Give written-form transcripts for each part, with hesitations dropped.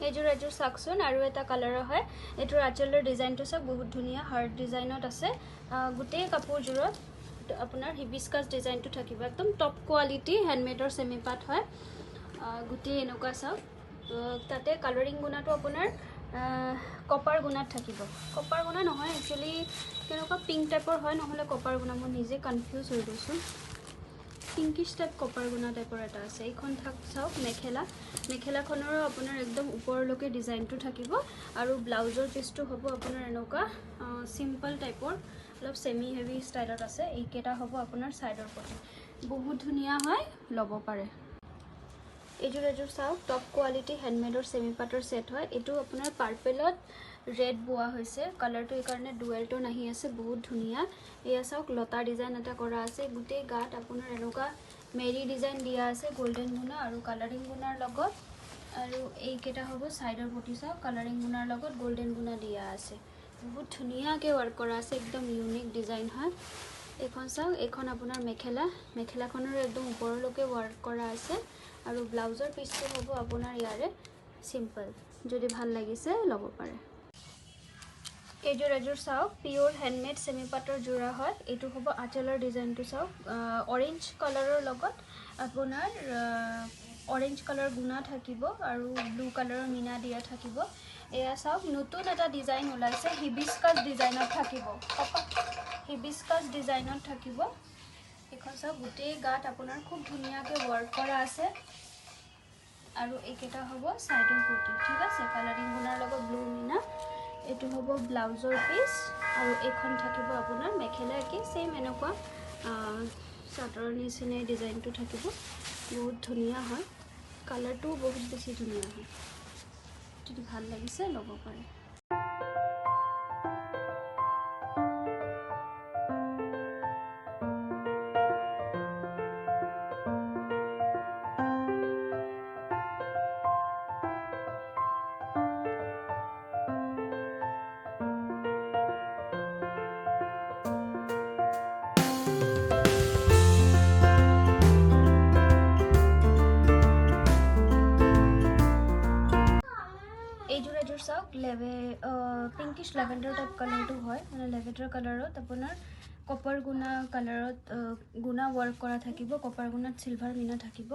এইযোৰ চাকচোন আৰু এটা কালাৰ হয় এটোৰ আঁচলৰ ডিজাইনটো সব বহুত ধুনিয়া হাৰ্ট ডিজাইনত আছে গোটেই কাপোৰজোৰত আপোনাৰ হিবিস্কাস ডিজাইনটো থাকিব একদম টপ কোৱালিটি হ্যান্ডমেডৰ সেমি পাট হয় গোটেই এনেকুৱা সব তাতে কালাৰিং গুণাটো আপোনাৰ কপাৰ গুণাত থাকিব কপাৰ গুণা নহয় একচুয়ালি কেনেকুৱা পিংক টাইপৰ হয় নহলে কপাৰ গুণা মই নিজে কনফিউজ হৈ গৈছো পিংকিশ টাইপ কপাৰ গুণা টাইপৰ এটা আছে এইখন চাওক মেখেলাখনৰ আপোনাৰ একদম ওপৰলৈকে ডিজাইনটো থাকিব আৰু ব্লাউজৰ পিছটো হ'ব আপোনাৰ এনেকুৱা সিম্পল টাইপৰ অলপ সেমি হেভি ষ্টাইলত আছে এইকেটা হ'ব আপোনাৰ সাইডৰ পটি বহুত ধুনিয়া হয় ল'ব পাৰে এইযোৰ চাওক টপ কোৱালিটি হ্যান্ডমেডৰ সেমি পাটৰ সেট হয় এটো আপোনাৰ পাৰ্পলত ৰেড বোৱা হৈছে কালাৰটো এই কাৰণে ডুৱেল টোন আহি আছে বহুত ধুনিয়া এয়া চাওক লতা ডিজাইন এটা কৰা আছে গোটেই গাত আপোনাৰ এনেকুৱা মেৰি ডিজাইন দিয়া আছে গোল্ডেন গুণা আৰু কালাৰিং গুণাৰ লগত আৰু এইকেটা হ'ব সাইডৰ পটি চাওক কালাৰিং গুণাৰ লগত গোল্ডেন গুণা দিয়া আছে বহুত ধুনিয়াকে ওয়াৰ্ক কৰা আছে একদম ইউনিক ডিজাইন হয় এখন চাওক এখন আপোনাৰ মেখেলাখনৰ একদম ওপৰলৈকে ওয়াৰ্ক কৰা আছে আৰু ব্লাউজৰ পিছটো হ'ব আপোনাৰ ইয়াৰে সিম্পল যদি ভাল লাগিছে ল'ব পাৰে এইযোৰ চাওক পিওৰ হ্যান্ডমেড সেমি পাটৰ জোৰা হয় এটো হ'ব আঁচলৰ ডিজাইনটো চাওক অৰেঞ্জ কালাৰৰ লগত আপোনাৰ অৰেঞ্জ কালাৰ গুণা থাকিব আৰু ব্লু কালাৰৰ মিনা দিয়া থাকিব এয়া চাওক নতুন এটা ডিজাইন ওলাইছে হিবিস্কাস ডিজাইনত থাকিব হিবিস্কাস ডিজাইনত থাকিব এখন চাওক গোটেই গাত আপোনাৰ খুব ধুনিয়াকে ওয়াৰ্ক কৰা আছে আৰু এইকেটা হ'ব সাইডৰ পটি ঠিক আছে কালাৰিং গুণাৰ লগত ব্লু মিনা এটো হ'ব ব্লাউজৰ পিস আৰু এখন থাকিব আপোনাৰ মেখেলা কি সেম এনেকুৱা চাদৰ নিচিনা ডিজাইনটো থাকিব বহুত ধুনিয়া হয় কালাৰটো বহুত বেছি ধুনিয়া হয় যদি ভাল লাগিছে ল'ব পাৰে এইযোৰ চাওক পিংকিশ লেভেন্ডাৰ টাইপ কালাৰটো হয় মানে লেভেন্ডাৰ কালাৰত আপোনাৰ কপাৰ গুণা কালাৰত গুণা ওয়াৰ্ক কৰা থাকিব কপাৰ গুণাত সিলভাৰ মিনা থাকিব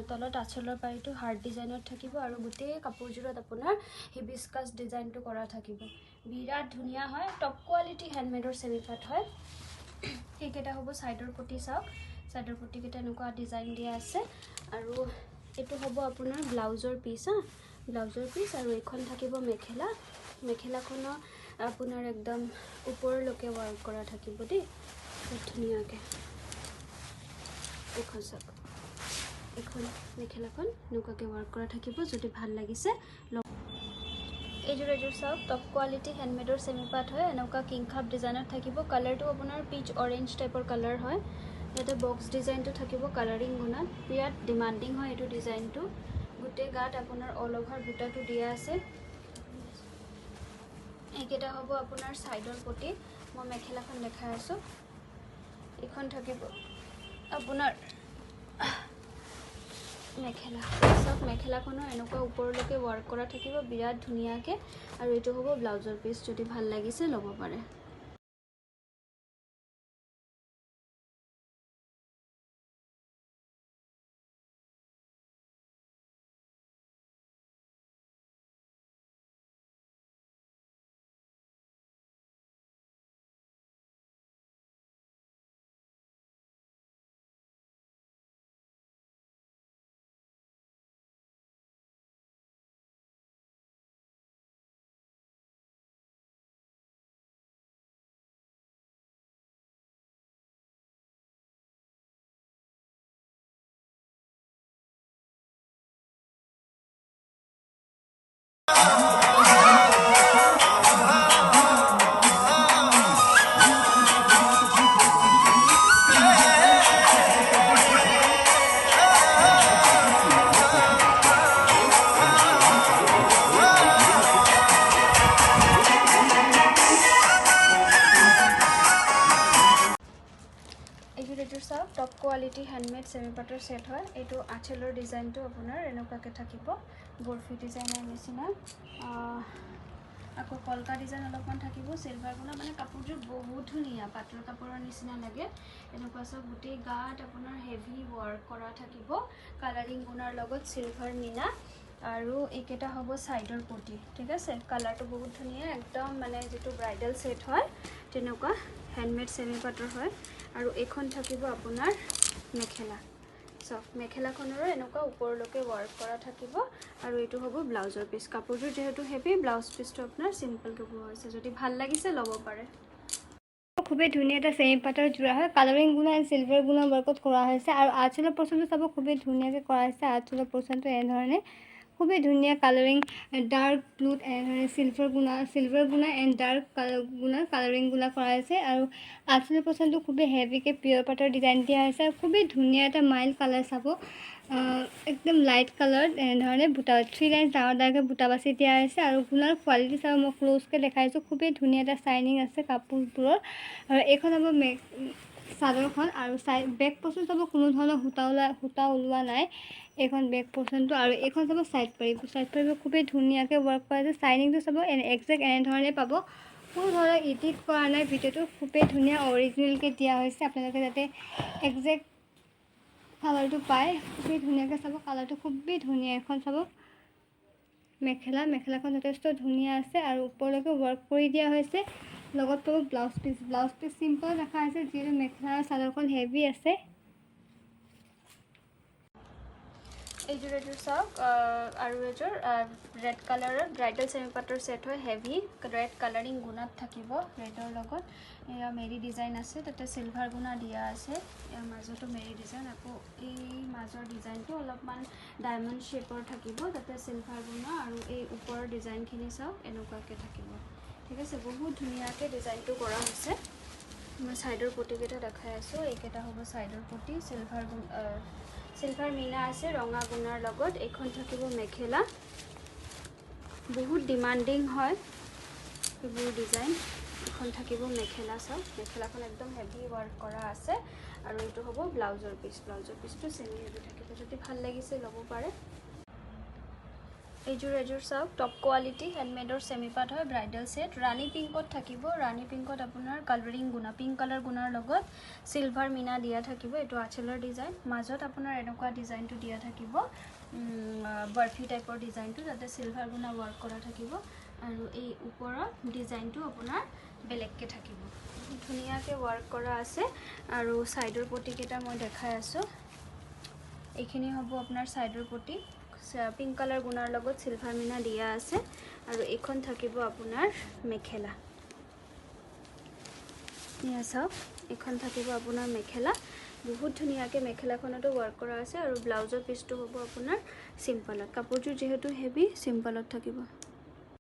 তলত আঁচলৰ পাইটো হাৰ্ট ডিজাইনত থাকিব আৰু গোটেই কাপোৰজোৰত আপোনাৰ হিবিস্কাস ডিজাইনটো কৰা থাকিব বিৰাট ধুনিয়া হয় টপ কোৱালিটি হ্যান্ডমেডৰ সেমি পাট হয় এইকেটা হ'ব সাইডৰ পটি চাওক সাইডৰ পটি কেটা এনেকুৱা ডিজাইন দিয়া আছে আৰু এটো হ'ব আপোনাৰ ব্লাউজৰ পিস ব্লাউজৰ পিস আৰু এখন থাকিব মেখেলাখনৰ আপোনাৰ একদম ওপৰলৈকে ওয়াৰ্ক কৰা থাকিব দেই ধুনিয়াকে এখন মেখেলাখন নুকাকে ওয়াৰ্ক কৰা থাকিব যদি ভাল লাগিছে এইযোৰ চাওক টপ কোৱালিটি হ্যান্ডমেডৰ সেমি পাট হয় এনেকুৱা কিং খাপ ডিজাইনত থাকিব কালাৰটো আপোনাৰ পিচ অৰেঞ্জ টাইপৰ কালাৰ হয় ইয়াতে বক্স ডিজাইনটো থাকিব কালাৰিং গুণাত বিৰাট ডিমান্ডিং হয় এটো ডিজাইনটো গোটেই গাত আপোনাৰ অল ওভাৰ বুটাটো দিয়া আছে এইকেটা হ'ব আপোনাৰ সাইডৰ পটি মই মেখেলাখন দেখাই আছো এখন থাকিব আপোনাৰ মেখেলাখনৰ এনেকুৱা ওপৰলৈকে ওয়াৰ্ক কৰা থাকিব বিৰাট ধুনিয়াকে আৰু এটো হ'ব ব্লাউজৰ পিস যদি ভাল লাগিছে ল'ব পাৰে কোৱালিটি হ্যান্ডমেড সেমি পাটৰ সেট হয় এটো আঁচলৰ ডিজাইনটো আপোনাৰ এনেকুৱাকে থাকিব বৰফি ডিজাইনৰ নিচিনা আকৌ কলকা ডিজাইন অলপমান থাকিব সিলভাৰ গুণা মানে কাপোৰযোৰ বহুত ধুনিয়া পাটৰ কাপোৰৰ নিচিনা লাগে এনেকুৱা সব গুটেই গাত আপোনাৰ হেভি ওয়াৰ্ক কৰা থাকিব কালাৰিং গুণাৰ লগত সিলভাৰ মিনা আৰু একেটা হ'ব সাইডৰ পটি ঠিক আছে কালাৰটো বহুত ধুনিয়া একদম মানে যেটো ব্ৰাইডাল সেট হয় তেনেকুৱা হ্যান্ডমেড সেমি পাটৰ হয় আৰু এখন থাকিব আপোনাৰ মেখেলা সব মেখেলাখনৰ এনেকুৱা ওপৰলৈকে ওয়াৰ্ক কৰা থাকিব আৰু এটো হ'ব ব্লাউজৰ পিস কাপোৰযোৰ যেহেতু হেভি ব্লাউজ পিসটো আপোনাৰ সিম্পল কে বোৱা হৈছে যদি ভাল লাগিছে ল'ব পাৰে খুবই ধুনিয়া এটা সেমি পাটৰ জোড়া হয় কালাৰিং গুণা এন্ড সিলভাৰ গুণা ওয়াৰ্কত কৰা হৈছে আৰু আঁচলৰ পোৰ্চনটো চাব খুবই ধুনিয়াকে কৰা হৈছে আঁচলৰ পোৰ্চনটো এই ধৰণে খুবই ধুনিয়া colouring dark blue and silver গুণা এন্ড ডাৰ্ক কালাৰিং গুণা কৰা হৈছে আৰু আঁচলৰ পোৰ্চনটো খুবই হেভিকে পিয়ৰ পাটৰ ডিজাইন দিয়া হৈছে খুবই ধুনিয়া এটা মাইল্ড কালাৰ চাব একদম লাইট কালাৰ এই ধৰণে বুটা 3 লাইন ডাঙৰ ডাঙৰকে বুটা বাছি দিয়া হৈছে আৰু গুণাৰ কোৱালিটি চাব মই ক্লোজকে দেখাইছো খুবই ধুনিয়া এটা শাইনিং আছে কাপোৰবোৰৰ আৰু এইখন হ'ব চাদৰখন আৰু বেক পোৰ্চন চাব কোনো ধৰণৰ হুটা ওলোৱা নাই এখন বেক পোৰ্চনটো আৰু এখন চাব সাইড পাৰি খুবই ধুনিয়াকে ওয়াৰ্ক কৰা আছে শাইনিংটো চাব এক্সাক্ট এনে ধৰণে পাব কোনো ধৰণৰ এডিট কৰা নাই ভিডিওটো খুবই ধুনিয়া অৰিজিনাল কে দিয়া হৈছে আপোনালোকে যাতে এক্সাক্ট কালাৰটো পায় খুবই ধুনিয়াকে চাব কালাৰটো খুবই ধুনিয়া এখন চাব মেখেলাখন যথেষ্ট ধুনিয়া আছে আৰু ওপৰলৈকে ওয়াৰ্ক কৰি দিয়া হৈছে লগত পাব ব্লাউজ পিস সিম্পল ৰাখা আছে যিটো মেখেলা চাদৰখন হেভি আছে এইযোৰ চাওক আৰু এযোৰ ৰেড কালাৰৰ ব্ৰাইডাল সেমি পাটৰ সেট হয় হেভি ৰেড কালাৰিং গুণাত থাকিব ৰেডৰ লগত এয়া মেৰি ডিজাইন আছে তাতে সিলভাৰ গুণা দিয়া আছে এয়া মাজতো মেৰি ডিজাইন আকৌ এই মাজৰ ডিজাইনটো অলপমান ডায়মণ্ড শেপৰ থাকিব তাতে সিলভাৰ গুণা আৰু এই ওপৰৰ ডিজাইনখিনি চাওক এনেকুৱাকে থাকিব ঠিক আছে বহুত ধুনিয়াকে ডিজাইনটো কৰা হৈছে মই সাইডৰ পটিকেটা দেখাই আছো এইকেটা হ'ব সাইডৰ পটি সিলভাৰ মিনা আছে ৰঙা গুণাৰ লগত এখন থাকিব মেখেলা বহুত ডিমান্ডিং হয় এইবোৰ ডিজাইন এখন থাকিব মেখেলা চাওক মেখেলাখন একদম হেভি ওয়াৰ্ক কৰা আছে আৰু এটো হ'ব ব্লাউজৰ পিসটো সেমি হেভি থাকিব যদি ভাল লাগিছে ল'ব পাৰে এইযোৰ চাওক টপ কোৱালিটি হ্যান্ডমেডৰ সেমি পাট হয় ব্ৰাইডাল সেট ৰানী পিংকত থাকিব ৰানী পিংকত আপোনাৰ কালাৰিং গুণা পিংক কালাৰ গুণাৰ লগত সিলভাৰ মিনা দিয়া থাকিব এটো আঁচলৰ ডিজাইন মাজত আপোনাৰ এনেকুৱা ডিজাইনটো দিয়া থাকিব বৰফি টাইপৰ ডিজাইনটো তাতে সিলভাৰ গুণা ওয়াৰ্ক কৰা থাকিব আৰু এই ওপৰৰ ডিজাইনটো আপোনাৰ বেলেগকে থাকিব ধুনিয়াকে ওয়াৰ্ক কৰা আছে আৰু সাইডৰ পটিকেটা মই দেখাই আছো এইখিনি হ'ব আপোনাৰ সাইডৰ পটি পিংক কালাৰ গুণাৰ লগত সিলভাৰ মিনা দিয়া আছে আৰু এখন থাকিব আপোনাৰ মেখেলা ইয়া চাওক এখন থাকিব আপোনাৰ মেখেলা বহুত ধুনিয়াকে মেখেলাখনটো ওয়াৰ্ক কৰা আছে আৰু ব্লাউজৰ পিসটো হ'ব আপোনাৰ সিম্পলত কাপোৰযোৰ যেহেতু হেভি সিম্পলত থাকিব